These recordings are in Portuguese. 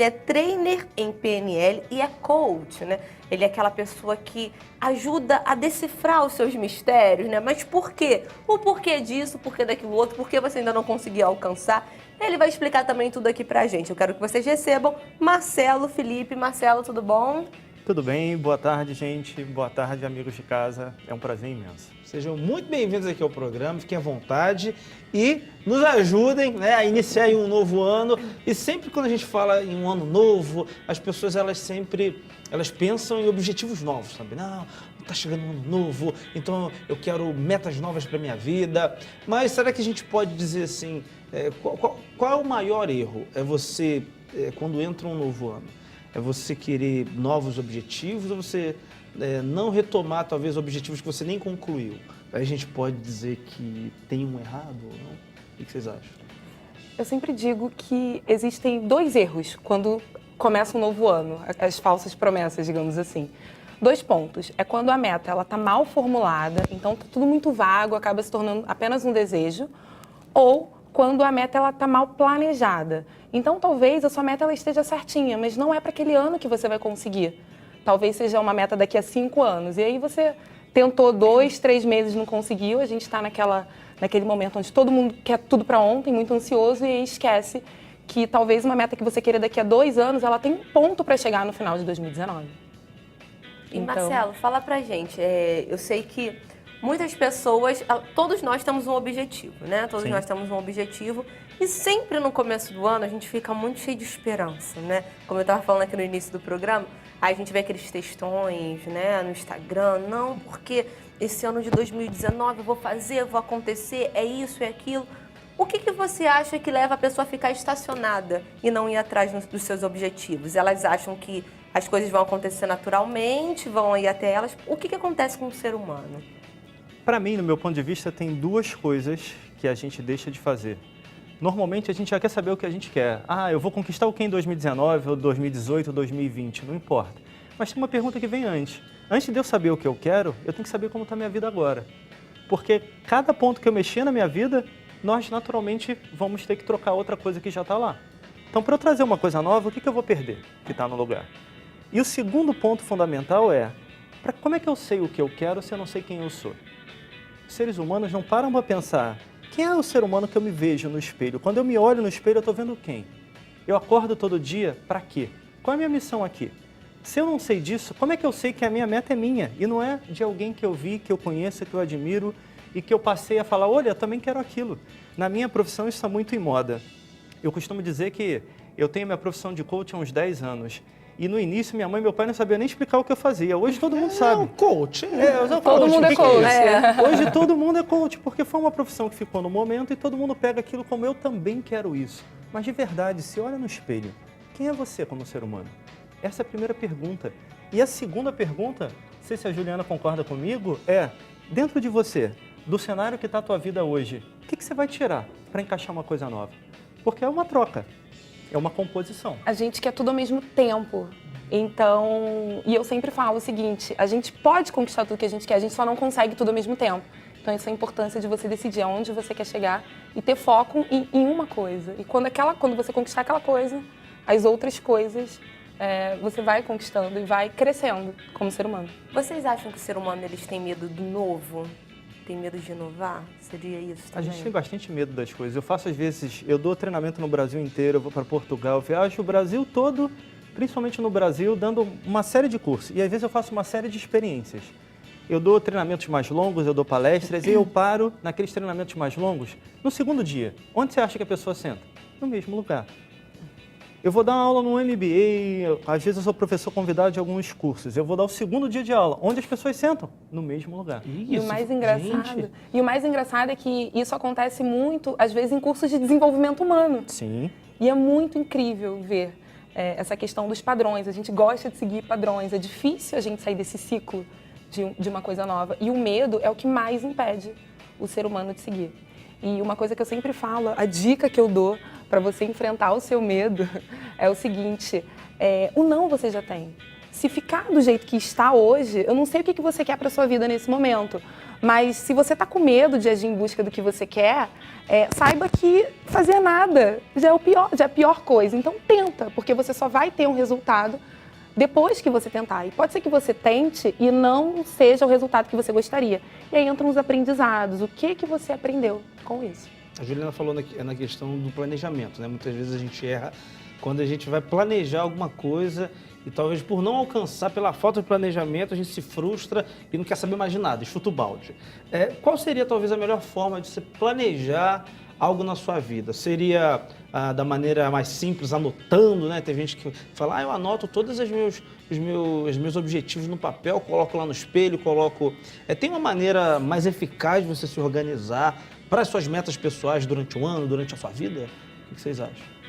ele é trainer em PNL e é coach, né? Ele é aquela pessoa que ajuda a decifrar os seus mistérios, né? Mas por quê? O porquê disso, o porquê daquilo outro, por que você ainda não conseguiu alcançar? Ele vai explicar também tudo aqui pra gente. Eu quero que vocês recebam Marcelo Felipe. Marcelo, tudo bom? Tudo bem? Boa tarde, gente. Boa tarde, amigos de casa. É um prazer imenso. Sejam muito bem-vindos aqui ao programa, fiquem à vontade e nos ajudem, né, a iniciar aí um novo ano. E sempre quando a gente fala em um ano novo, as pessoas elas pensam em objetivos novos, sabe? Não, tá chegando um ano novo, então eu quero metas novas para minha vida. Mas será que a gente pode dizer assim, qual é o maior erro? É você, quando entra um novo ano, é você querer novos objetivos ou você não retomar, talvez, objetivos que você nem concluiu? Aí a gente pode dizer que tem um errado ou não? O que vocês acham? Eu sempre digo que existem dois erros quando começa um novo ano, as falsas promessas, digamos assim. 2 pontos. É quando a meta está mal formulada, então está tudo muito vago, acaba se tornando apenas um desejo, ou quando a meta está mal planejada. Então, talvez a sua meta ela esteja certinha, mas não é para aquele ano que você vai conseguir. Talvez seja uma meta daqui a 5 anos. E aí você tentou 2, 3 meses, não conseguiu. A gente está naquele momento onde todo mundo quer tudo para ontem, muito ansioso, e aí esquece que talvez uma meta que você queira daqui a 2 anos, ela tem um ponto para chegar no final de 2019. E Marcelo, fala pra gente. Eu sei que muitas pessoas, todos nós temos um objetivo, né? Todos Sim. nós temos um objetivo e sempre no começo do ano a gente fica muito cheio de esperança, né? Como eu estava falando aqui no início do programa, aí a gente vê aqueles textões, né, no Instagram, não, porque esse ano de 2019 eu vou fazer, vou acontecer, é isso, é aquilo. O que você acha que leva a pessoa a ficar estacionada e não ir atrás dos seus objetivos? Elas acham que as coisas vão acontecer naturalmente, vão ir até elas. O que acontece com o ser humano? Para mim, no meu ponto de vista, tem 2 coisas que a gente deixa de fazer. Normalmente, a gente já quer saber o que a gente quer. Ah, eu vou conquistar o que em 2019, ou 2018, ou 2020, não importa. Mas tem uma pergunta que vem antes. Antes de eu saber o que eu quero, eu tenho que saber como está a minha vida agora. Porque cada ponto que eu mexer na minha vida, nós naturalmente vamos ter que trocar outra coisa que já está lá. Então, para eu trazer uma coisa nova, o que eu vou perder que está no lugar? E o segundo ponto fundamental é, como é que eu sei o que eu quero se eu não sei quem eu sou? Os seres humanos não param para pensar, quem é o ser humano que eu me vejo no espelho? Quando eu me olho no espelho, eu estou vendo quem? Eu acordo todo dia, para quê? Qual é a minha missão aqui? Se eu não sei disso, como é que eu sei que a minha meta é minha? E não é de alguém que eu vi, que eu conheço, que eu admiro e que eu passei a falar, olha, eu também quero aquilo. Na minha profissão, isso está muito em moda. Eu costumo dizer que eu tenho minha profissão de coach há uns 10 anos. E no início, minha mãe e meu pai não sabiam nem explicar o que eu fazia. Hoje todo mundo sabe. Coach. Todo mundo é coach. Hoje todo mundo é coach, porque foi uma profissão que ficou no momento e todo mundo pega aquilo como eu também quero isso. Mas de verdade, se olha no espelho, quem é você como ser humano? Essa é a primeira pergunta. E a segunda pergunta, não sei se a Juliana concorda comigo, é, dentro de você, do cenário que está a tua vida hoje, o que você vai tirar para encaixar uma coisa nova? Porque é uma troca. É uma composição. A gente quer tudo ao mesmo tempo. Então, e eu sempre falo o seguinte, a gente pode conquistar tudo que a gente quer, a gente só não consegue tudo ao mesmo tempo. Então, essa é a importância de você decidir aonde você quer chegar e ter foco em uma coisa. E quando você conquistar aquela coisa, as outras coisas, você vai conquistando e vai crescendo como ser humano. Vocês acham que o ser humano eles têm medo do novo? Tem medo de inovar? Seria isso A também? gente tem bastante medo das coisas. Eu faço, às vezes, eu dou treinamento no Brasil inteiro, eu vou para Portugal, eu viajo o Brasil todo, principalmente no Brasil, dando uma série de cursos. E, às vezes, eu faço uma série de experiências. Eu dou treinamentos mais longos, eu dou palestras, e eu paro naqueles treinamentos mais longos. No segundo dia, onde você acha que a pessoa senta? No mesmo lugar. Eu vou dar uma aula no MBA, às vezes eu sou professor convidado de alguns cursos. Eu vou dar o segundo dia de aula, onde as pessoas sentam? No mesmo lugar. E o mais engraçado é que isso acontece muito, às vezes, em cursos de desenvolvimento humano. Sim. E é muito incrível ver essa questão dos padrões. A gente gosta de seguir padrões. É difícil a gente sair desse ciclo de uma coisa nova. E o medo é o que mais impede o ser humano de seguir. E uma coisa que eu sempre falo, a dica que eu dou para você enfrentar o seu medo é o seguinte, o não você já tem. Se ficar do jeito que está hoje, eu não sei o que você quer para sua vida nesse momento, Mas se você está com medo de agir em busca do que você quer, saiba que fazer nada já é a pior coisa. Então tenta, porque você só vai ter um resultado depois que você tentar. E pode ser que você tente e não seja o resultado que você gostaria. E aí entram os aprendizados. O que você aprendeu com isso? A Juliana falou na questão do planejamento, né? Muitas vezes a gente erra quando a gente vai planejar alguma coisa e talvez por não alcançar, pela falta de planejamento, a gente se frustra e não quer saber mais de nada, chuta o balde. Qual seria talvez a melhor forma de se planejar algo na sua vida? Seria da maneira mais simples, anotando, né? Tem gente que fala, eu anoto todos os meus objetivos no papel, coloco lá no espelho, coloco... Tem uma maneira mais eficaz de você se organizar para as suas metas pessoais durante o ano, durante a sua vida? O que vocês acham?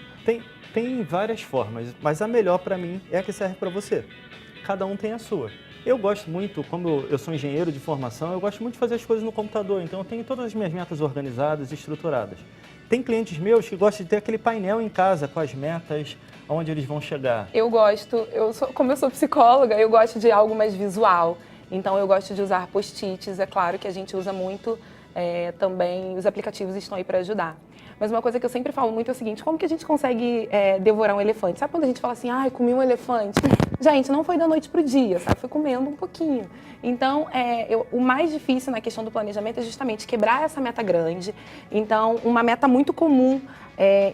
Tem várias formas, mas a melhor para mim é a que serve para você. Cada um tem a sua. Eu gosto muito, como eu sou engenheiro de formação, eu gosto muito de fazer as coisas no computador, então eu tenho todas as minhas metas organizadas e estruturadas. Tem clientes meus que gostam de ter aquele painel em casa com as metas, onde eles vão chegar. Eu gosto, como eu sou psicóloga, eu gosto de algo mais visual. Então eu gosto de usar post-its, é claro que a gente usa muito também, os aplicativos estão aí para ajudar. Mas uma coisa que eu sempre falo muito é o seguinte, como que a gente consegue devorar um elefante? Sabe quando a gente fala assim, comi um elefante? Gente, não foi da noite pro dia, sabe? Foi comendo um pouquinho. Então, o mais difícil na questão do planejamento é justamente quebrar essa meta grande. Então, uma meta muito comum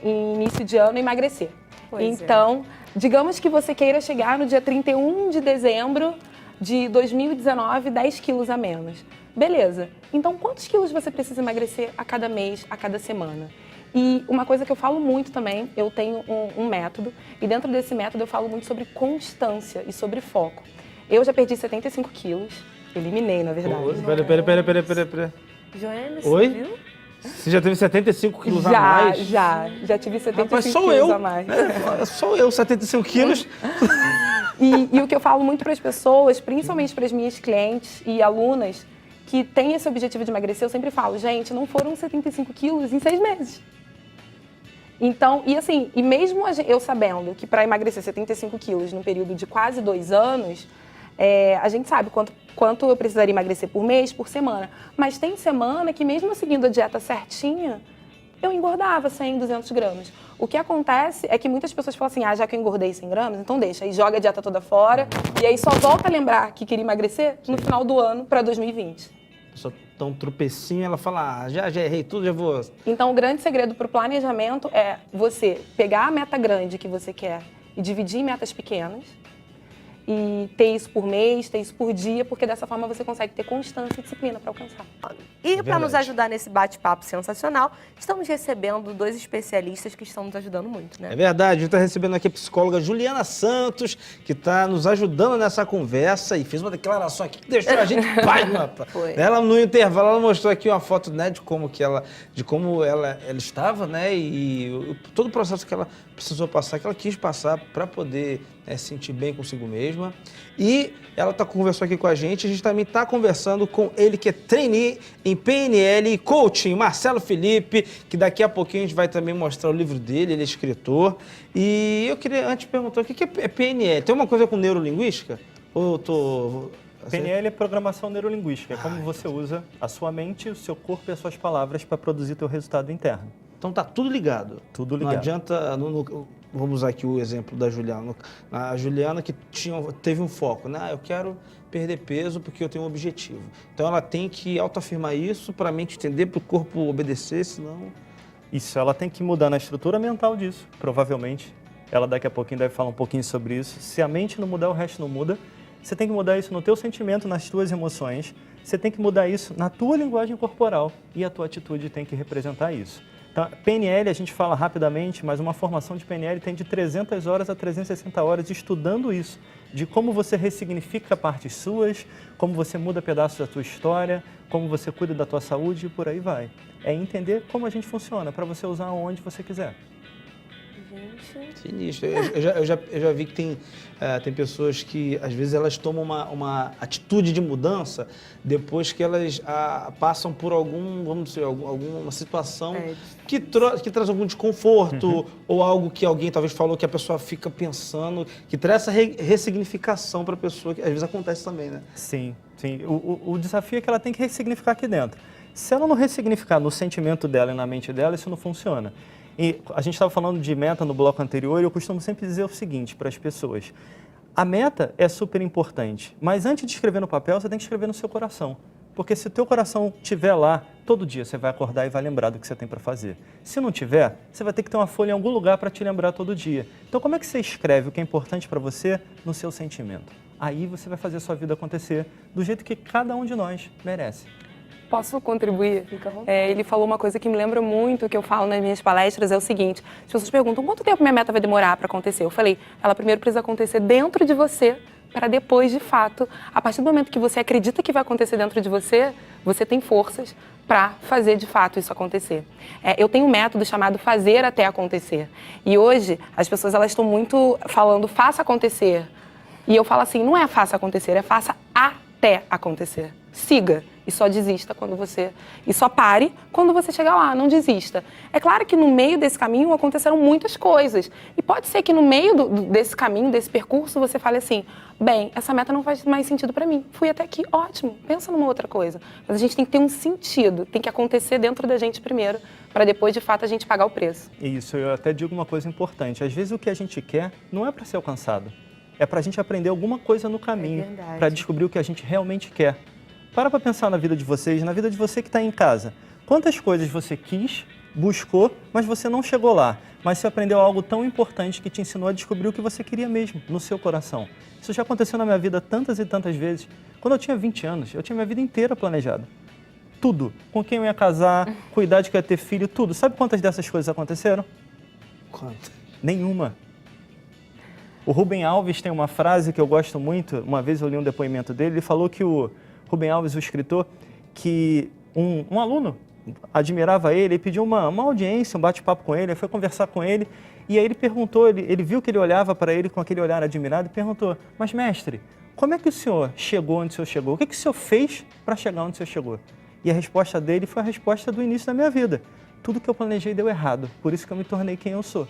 em início de ano é emagrecer. Então, digamos que você queira chegar no dia 31 de dezembro de 2019, 10 quilos a menos. Beleza. Então, quantos quilos você precisa emagrecer a cada mês, a cada semana? E uma coisa que eu falo muito também, eu tenho um método, e dentro desse método eu falo muito sobre constância e sobre foco. Eu já perdi 75 quilos, eliminei, na verdade. Pera. Joênia, Oi? você viu? Você já teve 75 quilos a mais? Já tive 75 Rapaz, quilos a mais. Sou eu, 75 quilos. E o que eu falo muito para as pessoas, principalmente para as minhas clientes e alunas, que têm esse objetivo de emagrecer, eu sempre falo, gente, não foram 75 quilos em 6 meses. Então, e mesmo eu sabendo que para emagrecer 75 quilos num período de quase 2 anos, a gente sabe quanto eu precisaria emagrecer por mês, por semana. Mas tem semana que mesmo eu seguindo a dieta certinha, eu engordava 100, 200 gramas. O que acontece é que muitas pessoas falam assim, já que eu engordei 100 gramas, então deixa. Aí joga a dieta toda fora e aí só volta a lembrar que queria emagrecer no final do ano para 2020. Só dá um tropecinho, ela fala, já errei tudo, já vou... Então, o grande segredo para o planejamento é você pegar a meta grande que você quer e dividir em metas pequenas e ter isso por mês, ter isso por dia, porque dessa forma você consegue ter constância e disciplina para alcançar. E para nos ajudar nesse bate-papo sensacional, estamos recebendo 2 especialistas que estão nos ajudando muito, né? É verdade, a gente está recebendo aqui a psicóloga Juliana Santos, que está nos ajudando nessa conversa e fez uma declaração aqui que deixou a gente pasma, rapaz. Ela, no intervalo, ela mostrou aqui uma foto, né, de como ela estava, né, e todo o processo que ela precisou passar, que ela quis passar para poder se sentir bem consigo mesma. E ela conversou aqui com a gente também está conversando com ele, que é trainee em PNL e coaching, Marcelo Felipe, que daqui a pouquinho a gente vai também mostrar o livro dele, ele é escritor. E eu queria antes perguntar, o que é PNL? Tem uma coisa com neurolinguística? Ou eu tô... PNL é programação neurolinguística, é como você usa a sua mente, o seu corpo e as suas palavras para produzir teu resultado interno. Então tá tudo ligado. Tudo ligado. Não adianta... Vamos usar aqui o exemplo da Juliana. A Juliana que teve um foco, né? Eu quero perder peso porque eu tenho um objetivo. Então ela tem que autoafirmar isso para a mente entender, para o corpo obedecer, senão... Isso, ela tem que mudar na estrutura mental disso, provavelmente. Ela daqui a pouquinho deve falar um pouquinho sobre isso. Se a mente não mudar, o resto não muda. Você tem que mudar isso no teu sentimento, nas tuas emoções. Você tem que mudar isso na tua linguagem corporal e a tua atitude tem que representar isso. Então, PNL, a gente fala rapidamente, mas uma formação de PNL tem de 300 horas a 360 horas estudando isso, de como você ressignifica partes suas, como você muda pedaços da tua história, como você cuida da tua saúde e por aí vai. É entender como a gente funciona, para você usar onde você quiser. gente. Sinistro. Eu já vi que tem pessoas que, às vezes, elas tomam uma atitude de mudança depois que elas passam por vamos dizer, alguma situação que traz algum desconforto ou algo que alguém talvez falou que a pessoa fica pensando, que traz essa ressignificação para a pessoa, que às vezes acontece também, né? Sim, sim. O desafio é que ela tem que ressignificar aqui dentro. Se ela não ressignificar no sentimento dela e na mente dela, isso não funciona. E a gente estava falando de meta no bloco anterior e eu costumo sempre dizer o seguinte para as pessoas. A meta é super importante, mas antes de escrever no papel, você tem que escrever no seu coração. Porque se o teu coração estiver lá, todo dia você vai acordar e vai lembrar do que você tem para fazer. Se não tiver, você vai ter que ter uma folha em algum lugar para te lembrar todo dia. Então, como é que você escreve o que é importante para você no seu sentimento? Aí você vai fazer a sua vida acontecer do jeito que cada um de nós merece. Posso contribuir? Fica à vontade. Ele falou uma coisa que me lembra muito, que eu falo nas minhas palestras, é o seguinte: as pessoas perguntam, quanto tempo minha meta vai demorar para acontecer? Eu falei, ela primeiro precisa acontecer dentro de você, para depois, de fato, a partir do momento que você acredita que vai acontecer dentro de você, você tem forças para fazer, de fato, isso acontecer. Eu tenho um método chamado fazer até acontecer. E hoje, as pessoas elas estão muito falando, faça acontecer. E eu falo assim, não é faça acontecer, é faça até acontecer. Siga e só desista quando você... E só pare quando você chegar lá, não desista. É claro que no meio desse caminho aconteceram muitas coisas. E pode ser que no meio desse caminho, desse percurso, você fale assim, bem, essa meta não faz mais sentido para mim. Fui até aqui, ótimo, pensa numa outra coisa. Mas a gente tem que ter um sentido, tem que acontecer dentro da gente primeiro, para depois, de fato, a gente pagar o preço. Isso, eu até digo uma coisa importante. Às vezes o que a gente quer não é para ser alcançado. É para a gente aprender alguma coisa no caminho, para descobrir o que a gente realmente quer. Para pensar na vida de vocês, na vida de você que está em casa. Quantas coisas você quis, buscou, mas você não chegou lá. Mas você aprendeu algo tão importante que te ensinou a descobrir o que você queria mesmo, no seu coração. Isso já aconteceu na minha vida tantas e tantas vezes. Quando eu tinha 20 anos, eu tinha minha vida inteira planejada. Tudo. Com quem eu ia casar, com a idade que eu ia ter filho, tudo. Sabe quantas dessas coisas aconteceram? Quanto? Nenhuma. O Rubem Alves tem uma frase que eu gosto muito. Uma vez eu li um depoimento dele, ele falou que o Rubem Alves, o escritor, que um aluno admirava ele e pediu uma audiência, um bate-papo com ele, foi conversar com ele, e aí ele perguntou, ele viu que ele olhava para ele com aquele olhar admirado e perguntou, mas mestre, como é que o senhor chegou onde o senhor chegou? O que o senhor fez para chegar onde o senhor chegou? E a resposta dele foi a resposta do início da minha vida. Tudo que eu planejei deu errado, por isso que eu me tornei quem eu sou,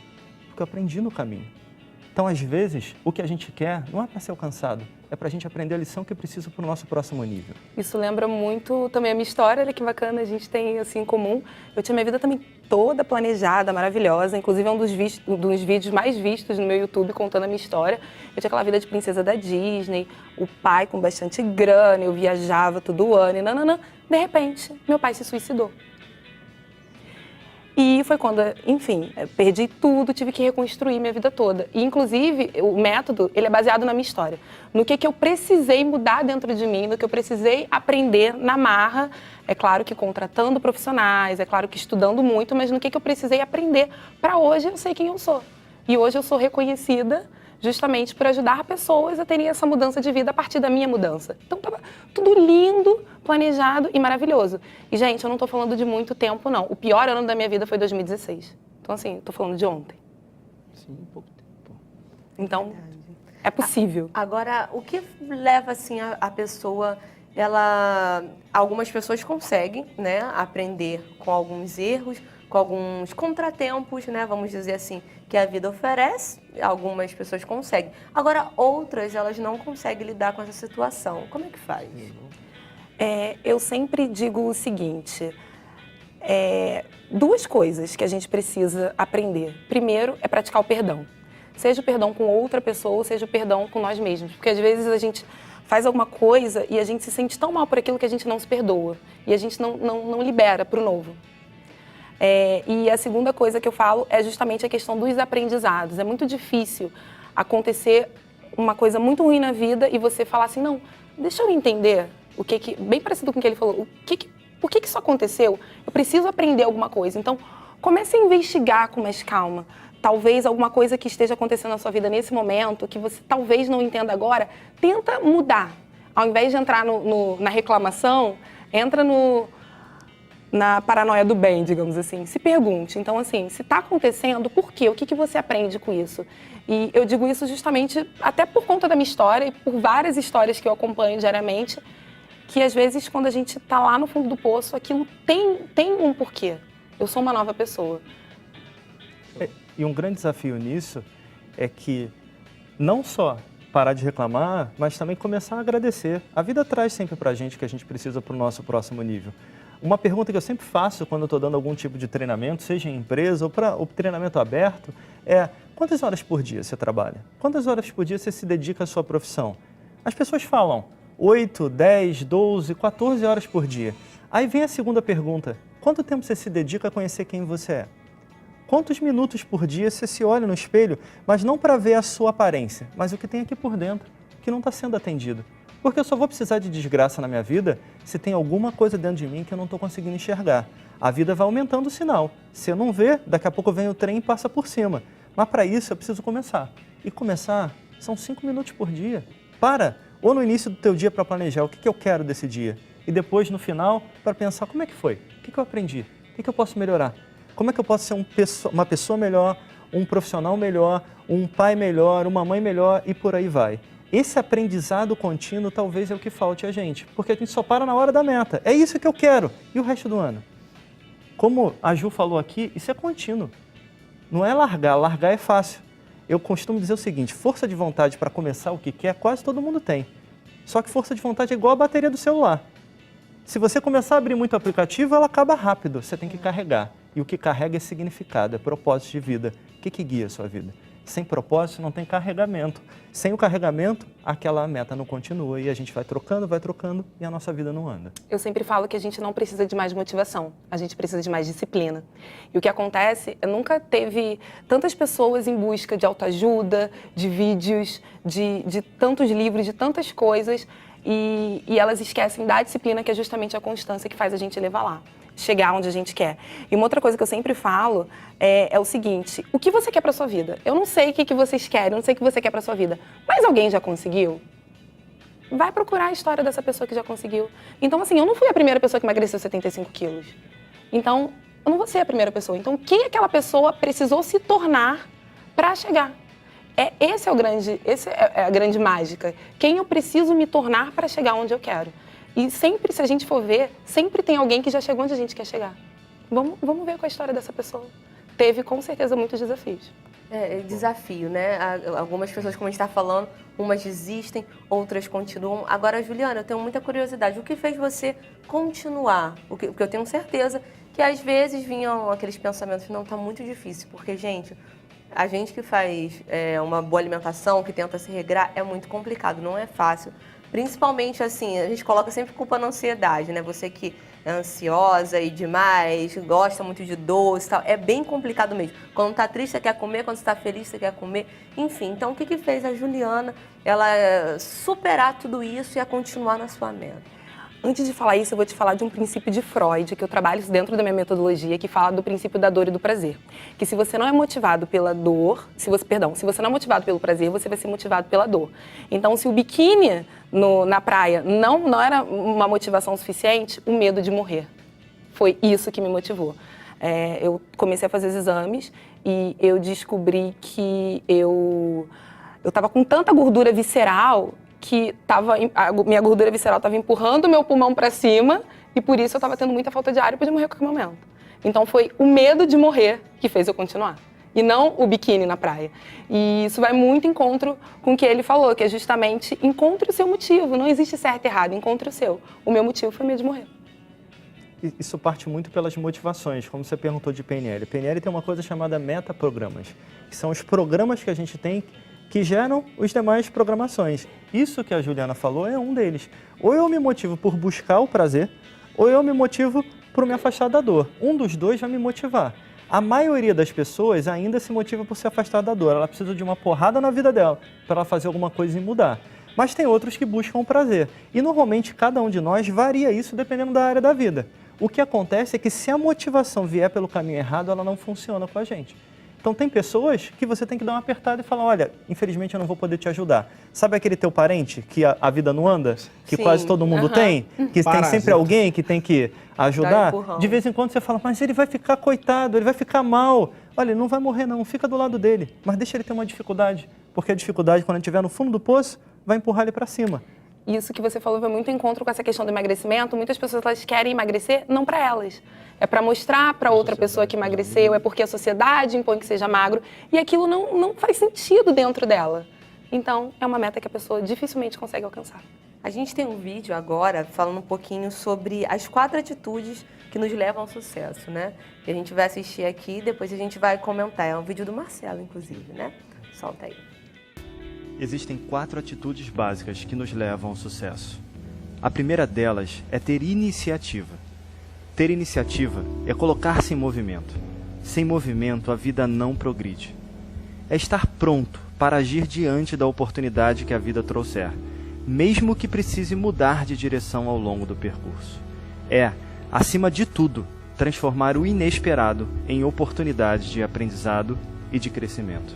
porque eu aprendi no caminho. Então, às vezes, o que a gente quer não é para ser alcançado, é para a gente aprender a lição que precisa para o nosso próximo nível. Isso lembra muito também a minha história, olha que bacana, a gente tem assim em comum. Eu tinha minha vida também toda planejada, maravilhosa, inclusive é um dos vídeos mais vistos no meu YouTube contando a minha história. Eu tinha aquela vida de princesa da Disney, o pai com bastante grana, eu viajava todo ano e nananã. De repente, meu pai se suicidou. E foi quando, enfim, perdi tudo, tive que reconstruir minha vida toda. E, inclusive, o método, ele é baseado na minha história. No que eu precisei mudar dentro de mim, no que eu precisei aprender na marra. É claro que contratando profissionais, é claro que estudando muito, mas no que eu precisei aprender. Para hoje, eu sei quem eu sou. E hoje eu sou reconhecida justamente por ajudar pessoas a terem essa mudança de vida a partir da minha mudança. Então, tava tudo lindo, planejado e maravilhoso. E, gente, eu não tô falando de muito tempo, não. O pior ano da minha vida foi 2016. Então, assim, tô falando de ontem. Sim, pouco tempo. Então, é possível. Agora, o que leva, assim, a pessoa... Algumas pessoas conseguem, né, aprender com alguns erros, com alguns contratempos, né, vamos dizer assim, que a vida oferece, algumas pessoas conseguem. Agora, outras, elas não conseguem lidar com essa situação. Como é que faz? Eu sempre digo o seguinte, duas coisas que a gente precisa aprender. Primeiro, é praticar o perdão. Seja o perdão com outra pessoa, seja o perdão com nós mesmos. Porque, às vezes, a gente faz alguma coisa e a gente se sente tão mal por aquilo que a gente não se perdoa. E a gente não libera para o novo. E a segunda coisa que eu falo é justamente a questão dos aprendizados. É muito difícil acontecer uma coisa muito ruim na vida e você falar assim, não, deixa eu entender o que bem parecido com o que ele falou, por que isso aconteceu? Eu preciso aprender alguma coisa. Então, comece a investigar com mais calma. Talvez alguma coisa que esteja acontecendo na sua vida nesse momento, que você talvez não entenda agora, tenta mudar. Ao invés de entrar na reclamação, entra na paranoia do bem, digamos assim. Se pergunte. Então, assim, se está acontecendo, por quê? O que você aprende com isso? E eu digo isso justamente até por conta da minha história e por várias histórias que eu acompanho diariamente, que às vezes, quando a gente está lá no fundo do poço, aquilo tem um porquê. Eu sou uma nova pessoa. E um grande desafio nisso é que não só parar de reclamar, mas também começar a agradecer. A vida traz sempre para a gente o que a gente precisa para o nosso próximo nível. Uma pergunta que eu sempre faço quando eu estou dando algum tipo de treinamento, seja em empresa ou para o treinamento aberto, é: quantas horas por dia você trabalha? Quantas horas por dia você se dedica à sua profissão? As pessoas falam 8, 10, 12, 14 horas por dia. Aí vem a segunda pergunta: quanto tempo você se dedica a conhecer quem você é? Quantos minutos por dia você se olha no espelho, mas não para ver a sua aparência, mas o que tem aqui por dentro, que não está sendo atendido? Porque eu só vou precisar de desgraça na minha vida se tem alguma coisa dentro de mim que eu não estou conseguindo enxergar. A vida vai aumentando o sinal. Se eu não ver, daqui a pouco vem o trem e passa por cima. Mas para isso eu preciso começar. E começar são 5 minutos por dia. Ou no início do teu dia para planejar o que eu quero desse dia. E depois, no final, para pensar como é que foi, o que eu aprendi, o que eu posso melhorar. Como é que eu posso ser uma pessoa melhor, um profissional melhor, um pai melhor, uma mãe melhor e por aí vai. Esse aprendizado contínuo talvez é o que falte a gente, porque a gente só para na hora da meta. É isso que eu quero. E o resto do ano? Como a Ju falou aqui, isso é contínuo. Não é largar, largar é fácil. Eu costumo dizer o seguinte: força de vontade para começar o que quer, quase todo mundo tem. Só que força de vontade é igual a bateria do celular. Se você começar a abrir muito aplicativo, ela acaba rápido, você tem que carregar. E o que carrega é significado, é propósito de vida. O que guia a sua vida? Sem propósito não tem carregamento. Sem o carregamento, aquela meta não continua e a gente vai trocando e a nossa vida não anda. Eu sempre falo que a gente não precisa de mais motivação, a gente precisa de mais disciplina. E o que acontece, nunca teve tantas pessoas em busca de autoajuda, de vídeos, de tantos livros, de tantas coisas, e elas esquecem da disciplina, que é justamente a constância que faz a gente levar lá, chegar onde a gente quer. E uma outra coisa que eu sempre falo é o seguinte: o que você quer para sua vida? Eu não sei o que vocês querem, eu não sei o que você quer para sua vida, mas alguém já conseguiu? Vai procurar a história dessa pessoa que já conseguiu. Então, assim, eu não fui a primeira pessoa que emagreceu 75 quilos. Então, eu não vou ser a primeira pessoa. Então, quem aquela pessoa precisou se tornar para chegar? Essa é a grande mágica. Quem eu preciso me tornar para chegar onde eu quero? E sempre, se a gente for ver, sempre tem alguém que já chegou onde a gente quer chegar. Vamos ver qual é a história dessa pessoa. Teve, com certeza, muitos desafios. Desafio, né? Algumas pessoas, como a gente está falando, umas desistem, outras continuam. Agora, Juliana, eu tenho muita curiosidade. O que fez você continuar? Porque eu tenho certeza que, às vezes, vinham aqueles pensamentos: não, está muito difícil. Porque, gente, a gente que faz uma boa alimentação, que tenta se regrar, é muito complicado, não é fácil. Principalmente, assim, a gente coloca sempre culpa na ansiedade, né? Você que é ansiosa e demais, gosta muito de doce e tal, é bem complicado mesmo. Quando tá triste, você quer comer, quando você tá feliz, você quer comer. Enfim, então o que fez a Juliana, ela superar tudo isso e a continuar na sua meta? Antes de falar isso, eu vou te falar de um princípio de Freud, que eu trabalho dentro da minha metodologia, que fala do princípio da dor e do prazer. Que se você não é motivado pela dor, se você não é motivado pelo prazer, você vai ser motivado pela dor. Então, se o biquíni na praia não era uma motivação suficiente, o medo de morrer. Foi isso que me motivou. Eu comecei a fazer os exames e eu descobri que eu estava com tanta gordura visceral que a minha gordura visceral estava empurrando o meu pulmão para cima e por isso eu estava tendo muita falta de ar e podia morrer a qualquer momento. Então foi o medo de morrer que fez eu continuar e não o biquíni na praia. E isso vai muito em encontro com o que ele falou, que é justamente encontre o seu motivo, não existe certo e errado, encontre o seu. O meu motivo foi o medo de morrer. Isso parte muito pelas motivações, como você perguntou de PNL. PNL tem uma coisa chamada metaprogramas, que são os programas que a gente tem que geram os demais programações. Isso que a Juliana falou é um deles. Ou eu me motivo por buscar o prazer, ou eu me motivo por me afastar da dor. Um dos dois vai me motivar. A maioria das pessoas ainda se motiva por se afastar da dor. Ela precisa de uma porrada na vida dela para ela fazer alguma coisa e mudar. Mas tem outros que buscam o prazer. E normalmente cada um de nós varia isso dependendo da área da vida. O que acontece é que se a motivação vier pelo caminho errado, ela não funciona com a gente. Então tem pessoas que você tem que dar uma apertada e falar, olha, infelizmente eu não vou poder te ajudar. Sabe aquele teu parente que a vida não anda? Que Sim, quase todo mundo tem? Que tem Parasita. sempre alguém que tem que Dá ajudar? empurrão. De vez em quando você fala, mas ele vai ficar coitado, ele vai ficar mal. Olha, ele não vai morrer não, fica do lado dele. Mas deixa ele ter uma dificuldade, porque a dificuldade, quando ele estiver no fundo do poço, vai empurrar ele para cima. Isso que você falou vai muito em encontro com essa questão do emagrecimento. Muitas pessoas elas querem emagrecer não para elas. É para mostrar para outra pessoa que emagreceu, é porque a sociedade impõe que seja magro e aquilo não faz sentido dentro dela. Então, é uma meta que a pessoa dificilmente consegue alcançar. A gente tem um vídeo agora falando um pouquinho sobre as 4 atitudes que nos levam ao sucesso, né? Que a gente vai assistir aqui e depois a gente vai comentar. É um vídeo do Marcelo, inclusive, né? Solta aí. Existem 4 atitudes básicas que nos levam ao sucesso. A primeira delas é ter iniciativa. Ter iniciativa é colocar-se em movimento. Sem movimento, a vida não progride. É estar pronto para agir diante da oportunidade que a vida trouxer, mesmo que precise mudar de direção ao longo do percurso. É, acima de tudo, transformar o inesperado em oportunidade de aprendizado e de crescimento.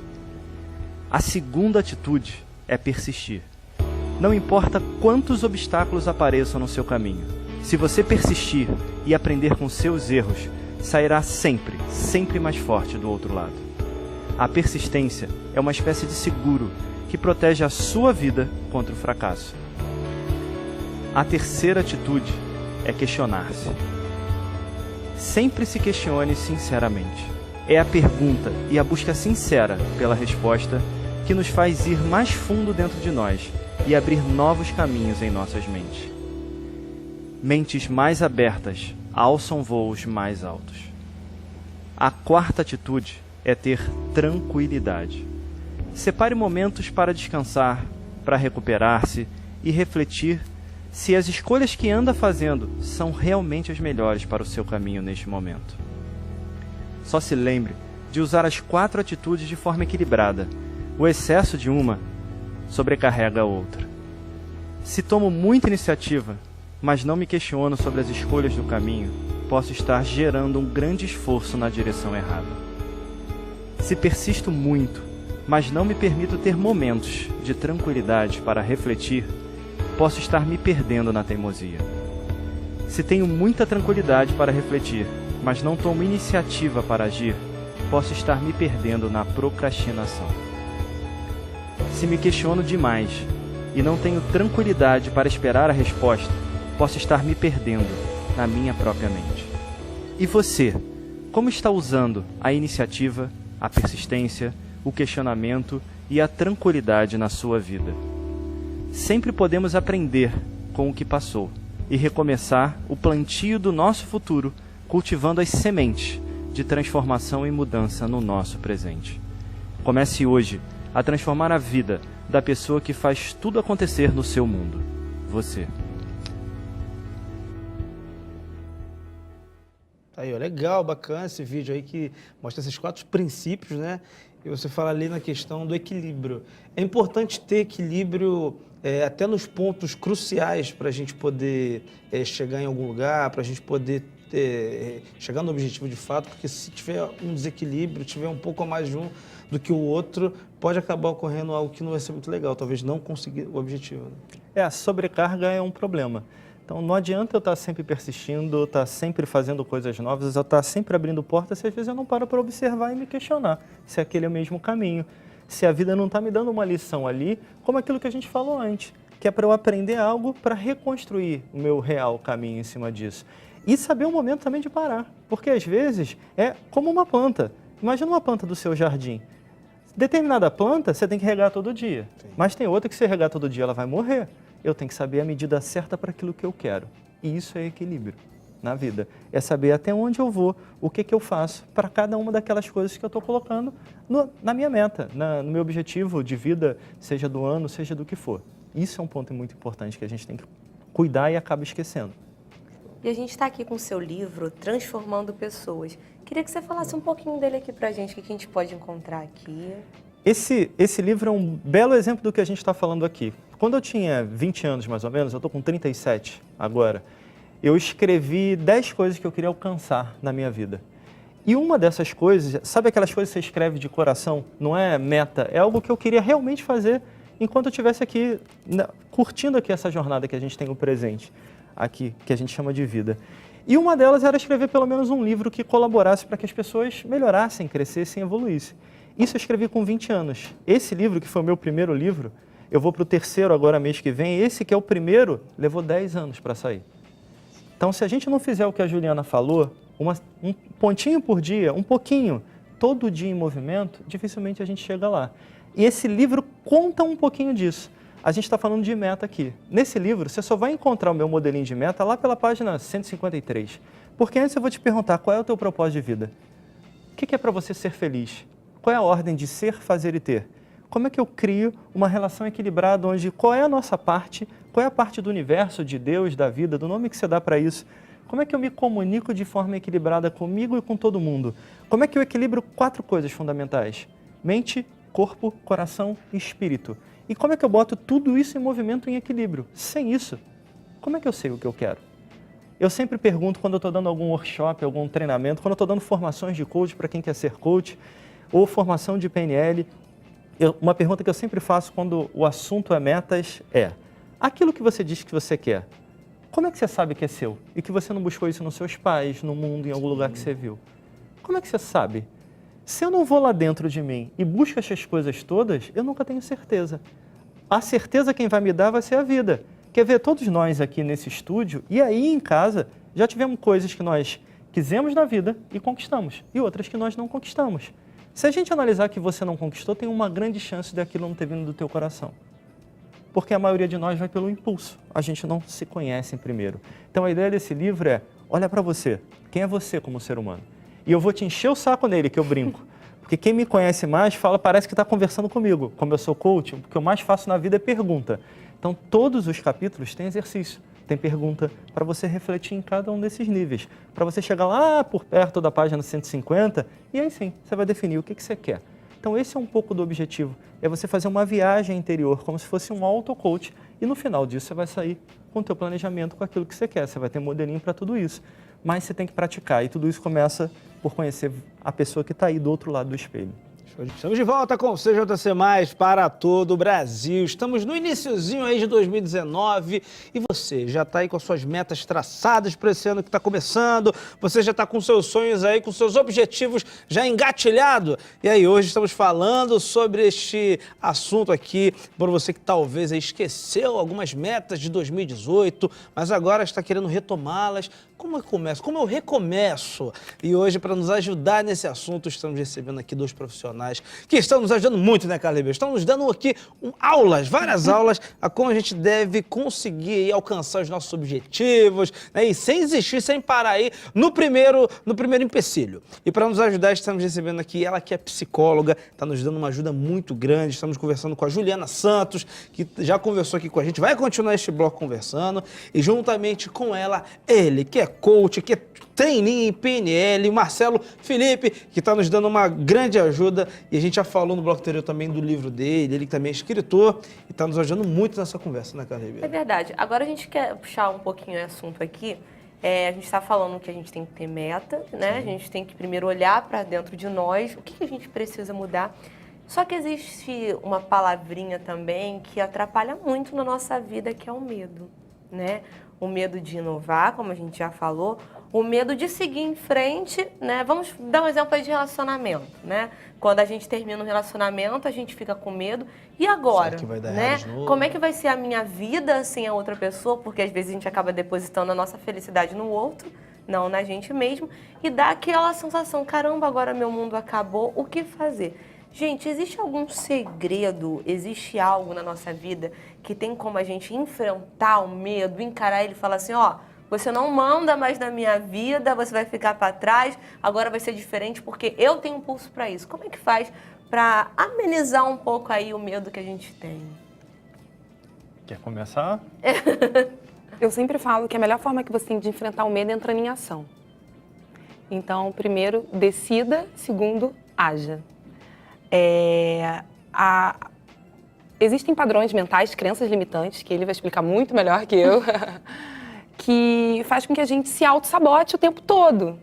A segunda atitude é persistir. Não importa quantos obstáculos apareçam no seu caminho, se você persistir e aprender com seus erros, sairá sempre, sempre mais forte do outro lado. A persistência é uma espécie de seguro que protege a sua vida contra o fracasso. A terceira atitude é questionar-se. Sempre se questione sinceramente. É a pergunta e a busca sincera pela resposta que nos faz ir mais fundo dentro de nós e abrir novos caminhos em nossas mentes. Mentes mais abertas alçam voos mais altos. A quarta atitude é ter tranquilidade. Separe momentos para descansar, para recuperar-se e refletir se as escolhas que anda fazendo são realmente as melhores para o seu caminho neste momento. Só se lembre de usar as 4 atitudes de forma equilibrada. O excesso de uma sobrecarrega a outra. Se tomo muita iniciativa, mas não me questiono sobre as escolhas do caminho, posso estar gerando um grande esforço na direção errada. Se persisto muito, mas não me permito ter momentos de tranquilidade para refletir, posso estar me perdendo na teimosia. Se tenho muita tranquilidade para refletir, mas não tomo iniciativa para agir, posso estar me perdendo na procrastinação. Se me questiono demais e não tenho tranquilidade para esperar a resposta, posso estar me perdendo na minha própria mente. E você, como está usando a iniciativa, a persistência, o questionamento e a tranquilidade na sua vida? Sempre podemos aprender com o que passou e recomeçar o plantio do nosso futuro, cultivando as sementes de transformação e mudança no nosso presente. Comece hoje a transformar a vida da pessoa que faz tudo acontecer no seu mundo, você. Aí, ó, legal, bacana esse vídeo aí que mostra esses 4 princípios, né? E você fala ali na questão do equilíbrio. É importante ter equilíbrio até nos pontos cruciais para a gente poder chegar em algum lugar, para a gente poder chegar no objetivo de fato, porque se tiver um desequilíbrio, tiver um pouco a mais de um do que o outro, pode acabar ocorrendo algo que não vai ser muito legal, talvez não conseguir o objetivo. Né? A sobrecarga é um problema. Então não adianta eu estar sempre persistindo, estar sempre fazendo coisas novas, eu estar sempre abrindo portas, se às vezes eu não paro para observar e me questionar se aquele é o mesmo caminho, se a vida não está me dando uma lição ali, como aquilo que a gente falou antes, que é para eu aprender algo para reconstruir o meu real caminho em cima disso. E saber o momento também de parar, porque às vezes é como uma planta. Imagina uma planta do seu jardim. Determinada planta você tem que regar todo dia, mas tem outra que se regar todo dia ela vai morrer. Eu tenho que saber a medida certa para aquilo que eu quero. E isso é equilíbrio na vida. É saber até onde eu vou, o que eu faço para cada uma daquelas coisas que eu estou colocando na minha meta, no meu objetivo de vida, seja do ano, seja do que for. Isso é um ponto muito importante que a gente tem que cuidar e acaba esquecendo. E a gente está aqui com o seu livro, Transformando Pessoas. Queria que você falasse um pouquinho dele aqui para a gente, o que a gente pode encontrar aqui. Esse livro é um belo exemplo do que a gente está falando aqui. Quando eu tinha 20 anos, mais ou menos, eu estou com 37 agora, eu escrevi 10 coisas que eu queria alcançar na minha vida. E uma dessas coisas, sabe aquelas coisas que você escreve de coração? Não é meta, é algo que eu queria realmente fazer enquanto eu estivesse aqui, curtindo aqui essa jornada que a gente tem no presente, aqui, que a gente chama de vida. E uma delas era escrever pelo menos um livro que colaborasse para que as pessoas melhorassem, crescessem, evoluíssem. Isso eu escrevi com 20 anos. Esse livro, que foi o meu primeiro livro, eu vou para o terceiro agora mês que vem, esse que é o primeiro, levou 10 anos para sair. Então, se a gente não fizer o que a Juliana falou, um pontinho por dia, um pouquinho, todo dia em movimento, dificilmente a gente chega lá. E esse livro conta um pouquinho disso. A gente está falando de meta aqui. Nesse livro, você só vai encontrar o meu modelinho de meta lá pela página 153. Porque antes eu vou te perguntar qual é o teu propósito de vida. O que é para você ser feliz? Qual é a ordem de ser, fazer e ter? Como é que eu crio uma relação equilibrada onde qual é a nossa parte, qual é a parte do universo, de Deus, da vida, do nome que você dá para isso? Como é que eu me comunico de forma equilibrada comigo e com todo mundo? Como é que eu equilibro 4 coisas fundamentais? Mente, corpo, coração e espírito. E como é que eu boto tudo isso em movimento, em equilíbrio? Sem isso, como é que eu sei o que eu quero? Eu sempre pergunto quando eu estou dando algum workshop, algum treinamento, quando eu estou dando formações de coach para quem quer ser coach, ou formação de PNL, uma pergunta que eu sempre faço quando o assunto é metas é: aquilo que você diz que você quer, como é que você sabe que é seu? E que você não buscou isso nos seus pais, no mundo, em algum lugar que você viu? Como é que você sabe? Se eu não vou lá dentro de mim e busco essas coisas todas, eu nunca tenho certeza. A certeza quem vai me dar vai ser a vida. Quer ver, todos nós aqui nesse estúdio e aí em casa já tivemos coisas que nós quisemos na vida e conquistamos, e outras que nós não conquistamos. Se a gente analisar que você não conquistou, tem uma grande chance daquilo não ter vindo do teu coração. Porque a maioria de nós vai pelo impulso. A gente não se conhece primeiro. Então a ideia desse livro é: olha para você. Quem é você como ser humano? E eu vou te encher o saco nele, que eu brinco. Porque quem me conhece mais fala, parece que está conversando comigo. Como eu sou coach, o que eu mais faço na vida é pergunta. Então todos os capítulos têm exercício. Tem pergunta para você refletir em cada um desses níveis. Para você chegar lá por perto da página 150 e aí sim, você vai definir o que você quer. Então esse é um pouco do objetivo. É você fazer uma viagem interior, como se fosse um auto-coach. E no final disso você vai sair com o teu planejamento, com aquilo que você quer. Você vai ter modelinho para tudo isso. Mas você tem que praticar. E tudo isso começa por conhecer a pessoa que está aí do outro lado do espelho. Estamos de volta com o CJC Mais para todo o Brasil. Estamos no iniciozinho aí de 2019 e você já está aí com as suas metas traçadas para esse ano que está começando. Você já está com seus sonhos aí, com seus objetivos já engatilhado. E aí hoje estamos falando sobre este assunto aqui para você que talvez aí esqueceu algumas metas de 2018, mas agora está querendo retomá-las. Como eu começo? Como eu recomeço? E hoje, para nos ajudar nesse assunto, estamos recebendo aqui 2 profissionais que estão nos ajudando muito, né, Carla Ribeiro? Estão nos dando aqui aulas, várias aulas, a como a gente deve conseguir aí alcançar os nossos objetivos, né, e sem desistir, sem parar aí no primeiro empecilho. E para nos ajudar, estamos recebendo aqui ela que é psicóloga, está nos dando uma ajuda muito grande. Estamos conversando com a Juliana Santos, que já conversou aqui com a gente, vai continuar este bloco conversando, e juntamente com ela, ele que é coach, que é treininho em PNL, o Marcelo Felipe, que está nos dando uma grande ajuda. E a gente já falou no bloco anterior também do livro dele, ele que também é escritor e está nos ajudando muito nessa conversa, né, Carla Ribeiro? É verdade. Agora a gente quer puxar um pouquinho o assunto aqui. A gente está falando que a gente tem que ter meta, né? Sim. A gente tem que primeiro olhar para dentro de nós, o que a gente precisa mudar. Só que existe uma palavrinha também que atrapalha muito na nossa vida, que é o medo, né? O medo de inovar, como a gente já falou, o medo de seguir em frente, né? Vamos dar um exemplo aí de relacionamento, né? Quando a gente termina um relacionamento, a gente fica com medo. E agora, que vai dar né? de novo? Como é que vai ser a minha vida sem a outra pessoa? Porque às vezes a gente acaba depositando a nossa felicidade no outro, não na gente mesmo, e dá aquela sensação, caramba, agora meu mundo acabou, o que fazer? Gente, existe algum segredo, existe algo na nossa vida que tem como a gente enfrentar o medo, encarar ele e falar assim, ó, você não manda mais na minha vida, você vai ficar para trás, agora vai ser diferente porque eu tenho um pulso para isso. Como é que faz para amenizar um pouco aí o medo que a gente tem? Quer começar? Eu sempre falo que a melhor forma que você tem de enfrentar o medo é entrando em ação. Então, primeiro, decida, segundo, haja. Existem padrões mentais, crenças limitantes, que ele vai explicar muito melhor que eu, que faz com que a gente se auto-sabote o tempo todo.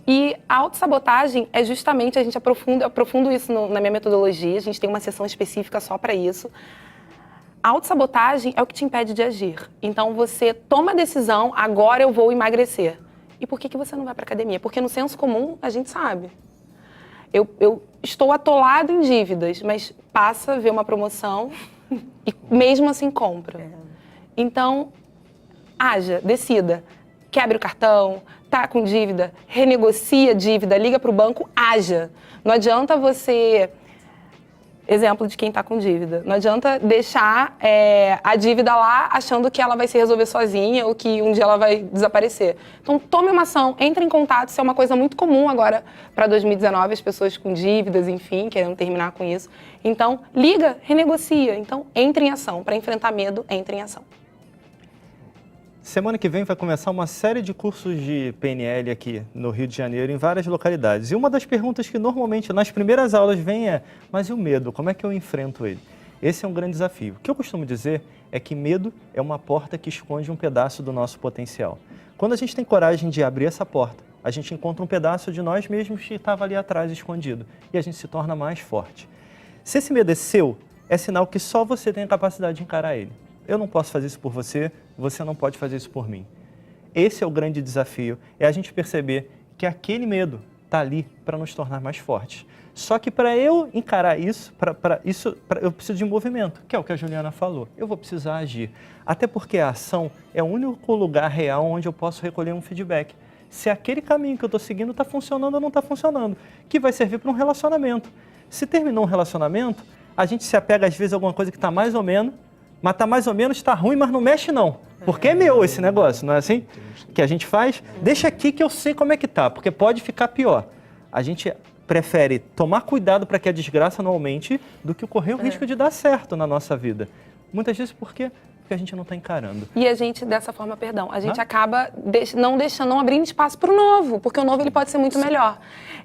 E a autossabotagem é justamente, a gente aprofundo isso na minha metodologia, a gente tem uma sessão específica só para isso. A autossabotagem é o que te impede de agir. Então você toma a decisão, agora eu vou emagrecer. E por que você não vai para academia? Porque no senso comum a gente sabe. Eu estou atolado em dívidas, mas passa, vê uma promoção e mesmo assim compra. Então, haja, decida. Quebre o cartão, tá com dívida, renegocia a dívida, liga para o banco, haja. Não adianta você... Exemplo de quem está com dívida. Não adianta deixar a dívida lá achando que ela vai se resolver sozinha ou que um dia ela vai desaparecer. Então, tome uma ação, entre em contato. Isso é uma coisa muito comum agora para 2019, as pessoas com dívidas, enfim, querendo terminar com isso. Então, liga, renegocia. Então, entre em ação. Para enfrentar medo, entre em ação. Semana que vem vai começar uma série de cursos de PNL aqui no Rio de Janeiro, em várias localidades. E uma das perguntas que normalmente nas primeiras aulas vem é: mas e o medo? Como é que eu enfrento ele? Esse é um grande desafio. O que eu costumo dizer é que medo é uma porta que esconde um pedaço do nosso potencial. Quando a gente tem coragem de abrir essa porta, a gente encontra um pedaço de nós mesmos que estava ali atrás escondido e a gente se torna mais forte. Se esse medo é seu, é sinal que só você tem a capacidade de encarar ele. Eu não posso fazer isso por você, você não pode fazer isso por mim. Esse é o grande desafio, é a gente perceber que aquele medo está ali para nos tornar mais fortes. Só que para eu encarar isso, eu preciso de movimento, que é o que a Juliana falou. Eu vou precisar agir. Até porque a ação é o único lugar real onde eu posso recolher um feedback. Se aquele caminho que eu estou seguindo está funcionando ou não está funcionando, que vai servir para um relacionamento. Se terminou um relacionamento, a gente se apega às vezes a alguma coisa que está mais ou menos, mas está mais ou menos, está ruim, mas não mexe não. Porque é meu esse negócio, não é assim? Que a gente faz? Deixa aqui que eu sei como é que tá, porque pode ficar pior. A gente prefere tomar cuidado para que a desgraça não aumente do que correr o risco de dar certo na nossa vida. Muitas vezes porque a gente não está encarando. E a gente, dessa forma, a gente acaba não abrindo espaço para o novo, porque o novo ele pode ser muito melhor.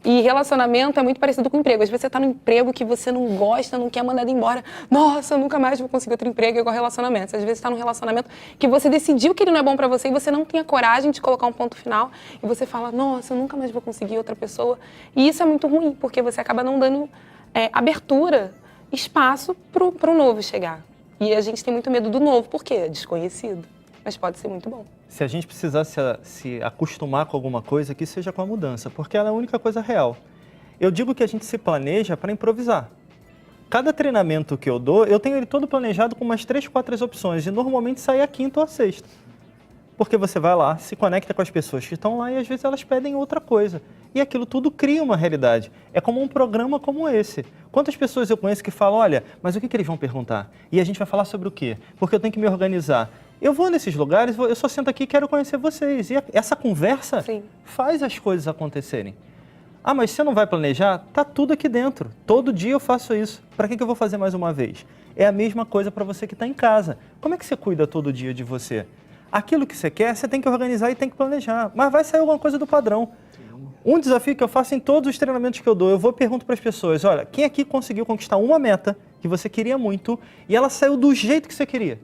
E relacionamento é muito parecido com emprego. Às vezes você está num emprego que você não gosta, não quer mandar embora. Nossa, eu nunca mais vou conseguir outro emprego, igual relacionamento. Às vezes você está num relacionamento que você decidiu que ele não é bom para você e você não tem a coragem de colocar um ponto final. E você fala, nossa, eu nunca mais vou conseguir outra pessoa. E isso é muito ruim, porque você acaba não dando abertura, espaço para o novo chegar. E a gente tem muito medo do novo, porque é desconhecido, mas pode ser muito bom. Se a gente precisar se acostumar com alguma coisa, que seja com a mudança, porque ela é a única coisa real. Eu digo que a gente se planeja para improvisar. Cada treinamento que eu dou, eu tenho ele todo planejado com umas 3, 4 opções, e normalmente sai a quinta ou a sexta. Porque você vai lá, se conecta com as pessoas que estão lá e às vezes elas pedem outra coisa. E aquilo tudo cria uma realidade. É como um programa como esse. Quantas pessoas eu conheço que falam, olha, mas o que eles vão perguntar? E a gente vai falar sobre o quê? Porque eu tenho que me organizar. Eu vou nesses lugares, eu só sento aqui e quero conhecer vocês. E essa conversa faz as coisas acontecerem. Ah, mas você não vai planejar? Tá tudo aqui dentro. Todo dia eu faço isso. Para que eu vou fazer mais uma vez? É a mesma coisa para você que está em casa. Como é que você cuida todo dia de você? Aquilo que você quer, você tem que organizar e tem que planejar. Mas vai sair alguma coisa do padrão. Um desafio que eu faço em todos os treinamentos que eu dou, eu vou e pergunto para as pessoas, olha, quem aqui conseguiu conquistar uma meta que você queria muito e ela saiu do jeito que você queria?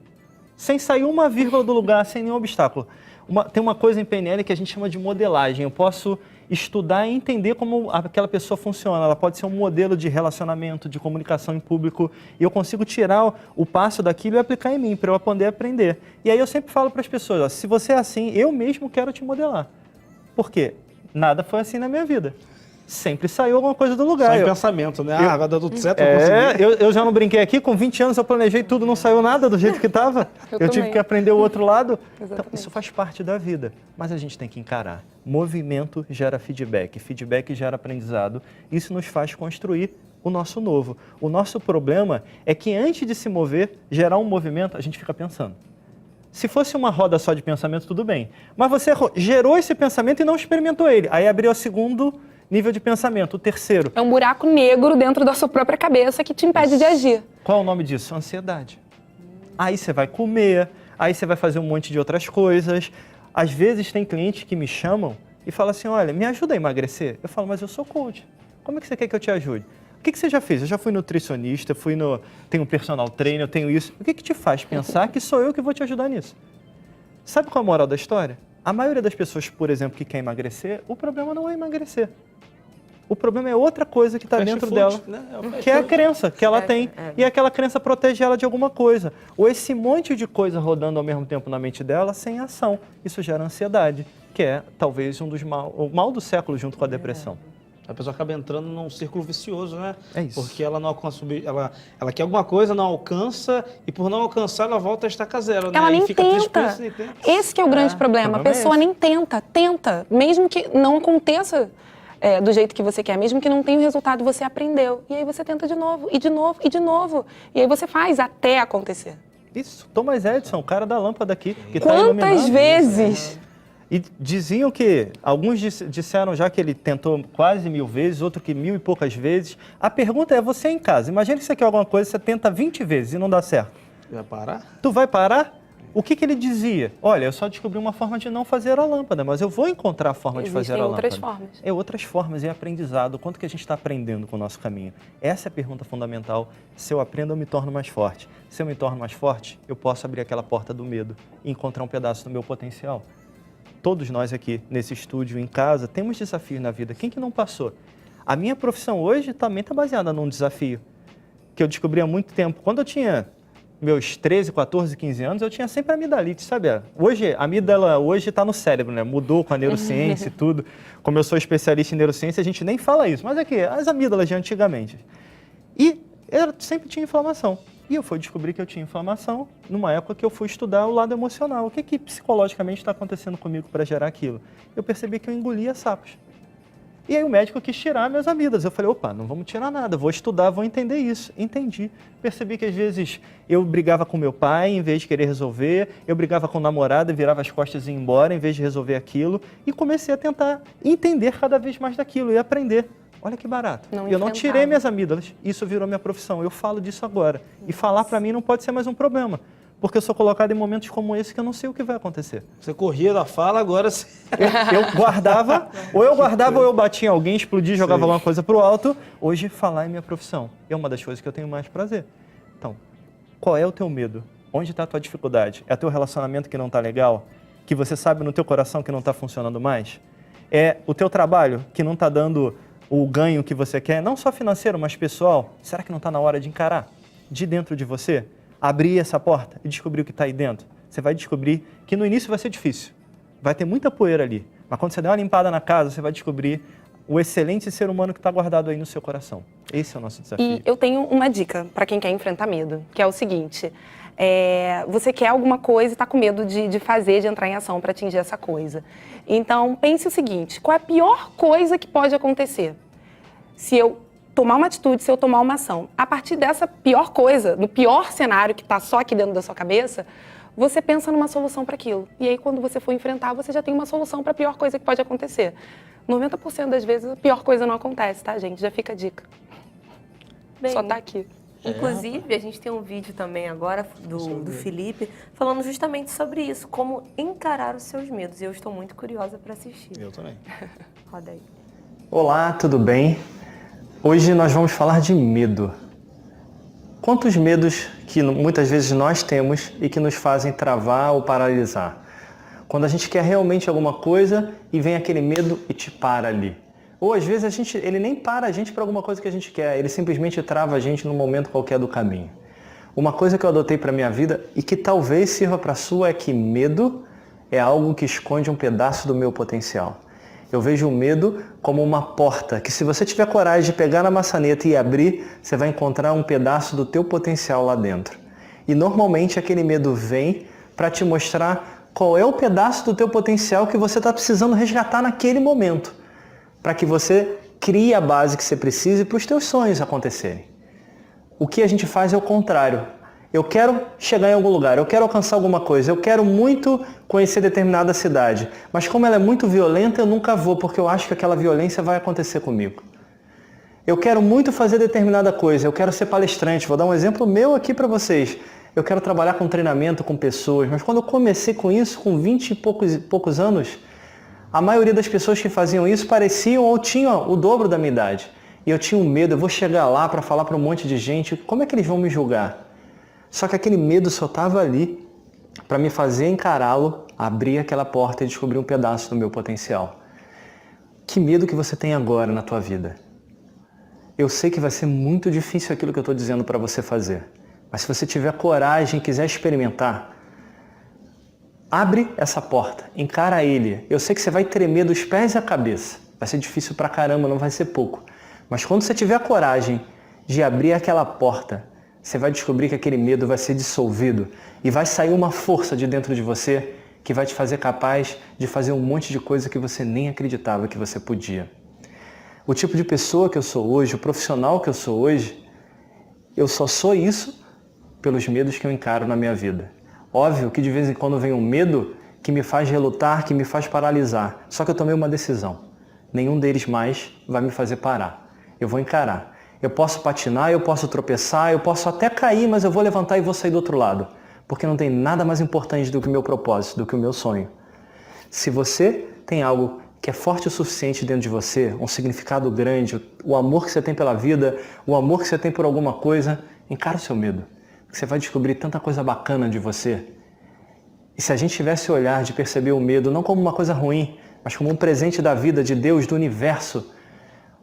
Sem sair uma vírgula do lugar, sem nenhum obstáculo. Tem uma coisa em PNL que a gente chama de modelagem. Eu posso estudar e entender como aquela pessoa funciona. Ela pode ser um modelo de relacionamento, de comunicação em público, e eu consigo tirar o passo daquilo e aplicar em mim, para eu poder aprender. E aí eu sempre falo para as pessoas, ó, se você é assim, eu mesmo quero te modelar. Por quê? Nada foi assim na minha vida. Sempre saiu alguma coisa do lugar. Só em pensamento, né? Vai dar tudo certo, eu consegui. Eu já não brinquei aqui, com 20 anos eu planejei tudo, não saiu nada do jeito que estava. Eu tive que aprender o outro lado. Então, isso faz parte da vida, mas a gente tem que encarar. Movimento gera feedback, feedback gera aprendizado. Isso nos faz construir o nosso novo. O nosso problema é que antes de se mover, gerar um movimento, a gente fica pensando. Se fosse uma roda só de pensamento, tudo bem. Mas você gerou esse pensamento e não experimentou ele. Aí abriu o segundo nível de pensamento, o terceiro. É um buraco negro dentro da sua própria cabeça que te impede de agir. Qual é o nome disso? Ansiedade. Aí você vai comer, aí você vai fazer um monte de outras coisas. Às vezes tem clientes que me chamam e falam assim, olha, me ajuda a emagrecer. Eu falo, mas eu sou coach. Como é que você quer que eu te ajude? O que você já fez? Eu já fui nutricionista, tenho um personal trainer, eu tenho isso. O que te faz pensar que sou eu que vou te ajudar nisso? Sabe qual é a moral da história? A maioria das pessoas, por exemplo, que quer emagrecer, o problema não é emagrecer. O problema é outra coisa que está Fast dentro food, dela, né? que é a crença que ela tem. E aquela crença protege ela de alguma coisa. Ou esse monte de coisa rodando ao mesmo tempo na mente dela sem ação. Isso gera ansiedade, que é talvez o mal do século junto com a depressão. A pessoa acaba entrando num círculo vicioso, né? É isso. Porque ela não alcança, ela quer alguma coisa, não alcança, e por não alcançar, ela volta a estaca zero, né? Ela nem E fica triste por tenta. isso, nem tenta. Esse que é o grande problema. A pessoa nem tenta. Mesmo que não aconteça do jeito que você quer, mesmo que não tenha o resultado, você aprendeu. E aí você tenta de novo, e de novo, e de novo. E aí você faz até acontecer. Isso, Thomas Edison, o cara da lâmpada aqui, que tá iluminado. Quantas vezes? E diziam que, alguns disseram já que ele tentou quase 1000 vezes, outro que 1000 e poucas vezes. A pergunta é, você em casa, imagina que você quer alguma coisa, você tenta 20 vezes e não dá certo. Vai parar? Tu vai parar? O que ele dizia? Olha, eu só descobri uma forma de não fazer a lâmpada, mas eu vou encontrar a forma de fazer a lâmpada. Existem outras formas. É outras formas, é aprendizado. Quanto que a gente está aprendendo com o nosso caminho? Essa é a pergunta fundamental. Se eu aprendo, eu me torno mais forte. Se eu me torno mais forte, eu posso abrir aquela porta do medo e encontrar um pedaço do meu potencial. Todos nós aqui, nesse estúdio, em casa, temos desafios na vida. Quem que não passou? A minha profissão hoje também está baseada num desafio que eu descobri há muito tempo. Quando eu tinha meus 13, 14, 15 anos, eu tinha sempre amidalite, sabe? Hoje, a amígdala hoje está no cérebro, né? Mudou com a neurociência e tudo. Como eu sou especialista em neurociência, a gente nem fala isso. Mas é que as amígdalas de antigamente. E eu sempre tinha inflamação. E eu fui descobrir que eu tinha inflamação numa época que eu fui estudar o lado emocional. O que psicologicamente está acontecendo comigo para gerar aquilo? Eu percebi que eu engolia sapos. E aí o médico quis tirar minhas amígdalas. Eu falei, opa, não vamos tirar nada, vou estudar, vou entender isso. Entendi. Percebi que às vezes eu brigava com meu pai em vez de querer resolver, eu brigava com o namorado e virava as costas e ia embora em vez de resolver aquilo. E comecei a tentar entender cada vez mais daquilo e aprender. Olha que barato. Eu não tirei minhas amígdalas, isso virou minha profissão. Eu falo disso agora. E falar para mim não pode ser mais um problema. Porque eu sou colocado em momentos como esse que eu não sei o que vai acontecer. Você corria da fala, agora você... Eu guardava, ou eu batia em alguém, explodia, jogava alguma coisa pro alto. Hoje, falar é minha profissão. É uma das coisas que eu tenho mais prazer. Então, qual é o teu medo? Onde está a tua dificuldade? É teu relacionamento que não está legal? Que você sabe no teu coração que não está funcionando mais? É o teu trabalho que não está dando o ganho que você quer? Não só financeiro, mas pessoal. Será que não está na hora de encarar? De dentro de você? Abrir essa porta e descobrir o que está aí dentro. Você vai descobrir que no início vai ser difícil. Vai ter muita poeira ali. Mas quando você der uma limpada na casa, você vai descobrir o excelente ser humano que está guardado aí no seu coração. Esse é o nosso desafio. E eu tenho uma dica para quem quer enfrentar medo, que é o seguinte. Você quer alguma coisa e está com medo de fazer, de entrar em ação para atingir essa coisa. Então, pense o seguinte, qual é a pior coisa que pode acontecer? Se eu tomar uma atitude, se eu tomar uma ação. A partir dessa pior coisa, do pior cenário que está só aqui dentro da sua cabeça, você pensa numa solução para aquilo. E aí, quando você for enfrentar, você já tem uma solução para a pior coisa que pode acontecer. 90% das vezes, a pior coisa não acontece, tá, gente? Já fica a dica. Bem, só tá aqui. Inclusive, a gente tem um vídeo também agora do Felipe falando justamente sobre isso, como encarar os seus medos. E eu estou muito curiosa para assistir. Eu também. Roda aí. Olá, tudo bem? Hoje nós vamos falar de medo. Quantos medos que muitas vezes nós temos e que nos fazem travar ou paralisar? Quando a gente quer realmente alguma coisa e vem aquele medo e te para ali. Ou às vezes ele nem para a gente para alguma coisa que a gente quer, ele simplesmente trava a gente num momento qualquer do caminho. Uma coisa que eu adotei para a minha vida e que talvez sirva para a sua é que medo é algo que esconde um pedaço do meu potencial. Eu vejo o medo como uma porta, que se você tiver coragem de pegar na maçaneta e abrir, você vai encontrar um pedaço do teu potencial lá dentro. E normalmente aquele medo vem para te mostrar qual é o pedaço do teu potencial que você está precisando resgatar naquele momento, para que você crie a base que você precise para os teus sonhos acontecerem. O que a gente faz é o contrário. Eu quero chegar em algum lugar, eu quero alcançar alguma coisa, eu quero muito conhecer determinada cidade, mas como ela é muito violenta, eu nunca vou, porque eu acho que aquela violência vai acontecer comigo. Eu quero muito fazer determinada coisa, eu quero ser palestrante, vou dar um exemplo meu aqui para vocês. Eu quero trabalhar com treinamento, com pessoas, mas quando eu comecei com isso, com 20 e poucos anos, a maioria das pessoas que faziam isso pareciam ou tinham o dobro da minha idade. E eu tinha um medo, eu vou chegar lá para falar para um monte de gente, como é que eles vão me julgar? Só que aquele medo só estava ali para me fazer encará-lo abrir aquela porta e descobrir um pedaço do meu potencial. Que medo que você tem agora na tua vida? Eu sei que vai ser muito difícil aquilo que eu estou dizendo para você fazer, mas se você tiver coragem e quiser experimentar, abre essa porta, encara ele. Eu sei que você vai tremer dos pés à cabeça, vai ser difícil pra caramba, não vai ser pouco, mas quando você tiver coragem de abrir aquela porta, você vai descobrir que aquele medo vai ser dissolvido e vai sair uma força de dentro de você que vai te fazer capaz de fazer um monte de coisa que você nem acreditava que você podia. O tipo de pessoa que eu sou hoje, o profissional que eu sou hoje, eu só sou isso pelos medos que eu encaro na minha vida. Óbvio que de vez em quando vem um medo que me faz relutar, que me faz paralisar. Só que eu tomei uma decisão. Nenhum deles mais vai me fazer parar. Eu vou encarar. Eu posso patinar, eu posso tropeçar, eu posso até cair, mas eu vou levantar e vou sair do outro lado. Porque não tem nada mais importante do que o meu propósito, do que o meu sonho. Se você tem algo que é forte o suficiente dentro de você, um significado grande, o amor que você tem pela vida, o amor que você tem por alguma coisa, encara o seu medo. Você vai descobrir tanta coisa bacana de você. E se a gente tivesse o olhar de perceber o medo não como uma coisa ruim, mas como um presente da vida, de Deus, do universo,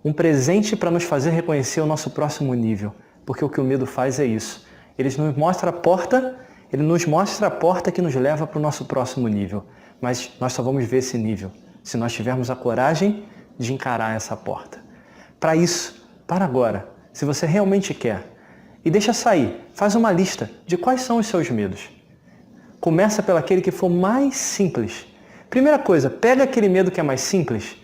um presente para nos fazer reconhecer o nosso próximo nível. Porque o que o medo faz é isso. Ele nos mostra a porta que nos leva para o nosso próximo nível. Mas nós só vamos ver esse nível se nós tivermos a coragem de encarar essa porta. Para isso, para agora, se você realmente quer, e deixa sair, faz uma lista de quais são os seus medos. Começa pelo aquele que for mais simples. Primeira coisa, pega aquele medo que é mais simples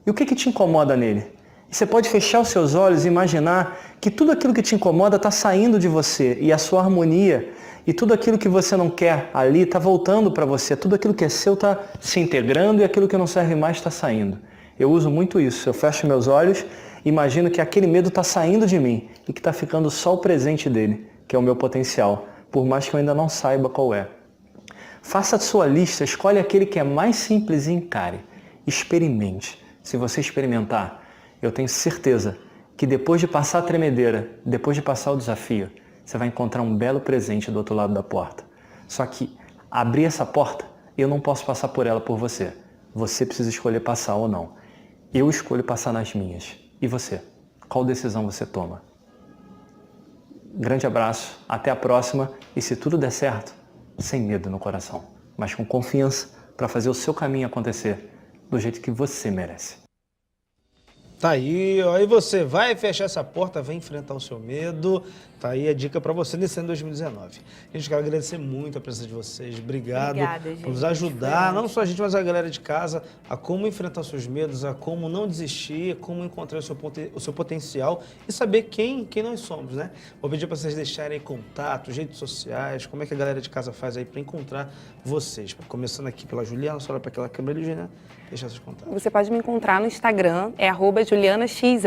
e o que te incomoda nele? E você pode fechar os seus olhos e imaginar que tudo aquilo que te incomoda está saindo de você e a sua harmonia e tudo aquilo que você não quer ali está voltando para você. Tudo aquilo que é seu está se integrando e aquilo que não serve mais está saindo. Eu uso muito isso. Eu fecho meus olhos e imagino que aquele medo está saindo de mim e que está ficando só o presente dele, que é o meu potencial, por mais que eu ainda não saiba qual é. Faça a sua lista, escolhe aquele que é mais simples e encare. Experimente. Se você experimentar, eu tenho certeza que depois de passar a tremedeira, depois de passar o desafio, você vai encontrar um belo presente do outro lado da porta. Só que abrir essa porta, eu não posso passar por ela por você. Você precisa escolher passar ou não. Eu escolho passar nas minhas. E você? Qual decisão você toma? Grande abraço, até a próxima e se tudo der certo, sem medo no coração, mas com confiança para fazer o seu caminho acontecer do jeito que você merece. Tá aí, ó, e você vai fechar essa porta, vai enfrentar o seu medo. Tá aí a dica para você nesse ano 2019. Gente, quero agradecer muito a presença de vocês. Obrigado. Obrigada, gente. Por nos ajudar, não só a gente, mas a galera de casa, a como enfrentar os seus medos, a como não desistir, a como encontrar o seu potencial e saber quem nós somos, né? Vou pedir para vocês deixarem contatos, redes sociais, como é que a galera de casa faz aí para encontrar vocês. Começando aqui pela Juliana, só olha para aquela câmera ali, Juliana, deixa seus contatos. Você pode me encontrar no Instagram, é @julianaxs.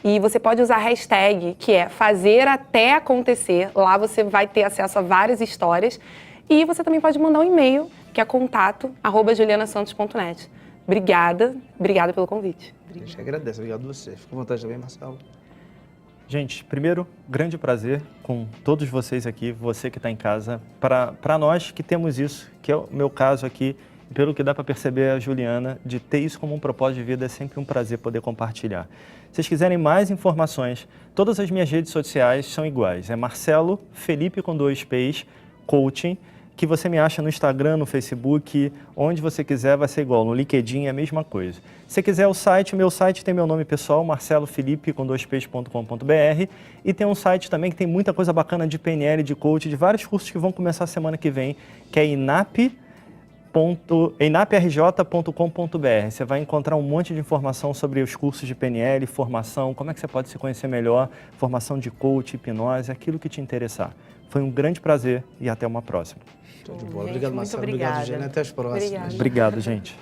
E você pode usar a hashtag, que é fazer até acontecer. Lá você vai ter acesso a várias histórias. E você também pode mandar um e-mail, que é contato@julianasantos.net. Obrigada pelo convite. A gente agradece, obrigado a você. Fica à vontade também, Marcelo. Gente, primeiro, grande prazer com todos vocês aqui, você que está em casa. Para nós que temos isso, que é o meu caso aqui, pelo que dá para perceber a Juliana, de ter isso como um propósito de vida, é sempre um prazer poder compartilhar. Se vocês quiserem mais informações, todas as minhas redes sociais são iguais. É Marcelo Felipe com 2 P's, coaching, que você me acha no Instagram, no Facebook, onde você quiser vai ser igual. No LinkedIn é a mesma coisa. Se você quiser o meu site tem meu nome pessoal, marcelofelipe com 2ps.com.br, e tem um site também que tem muita coisa bacana de PNL, de coach, de vários cursos que vão começar semana que vem, que é enaprj.com.br. Você vai encontrar um monte de informação sobre os cursos de PNL, formação, como é que você pode se conhecer melhor, formação de coach, hipnose, aquilo que te interessar. Foi um grande prazer e até uma próxima. Show de bola. Obrigado, Marcelo. Muito Obrigado, obrigada. Gênia. Até as próximas. Obrigada. Obrigado, gente.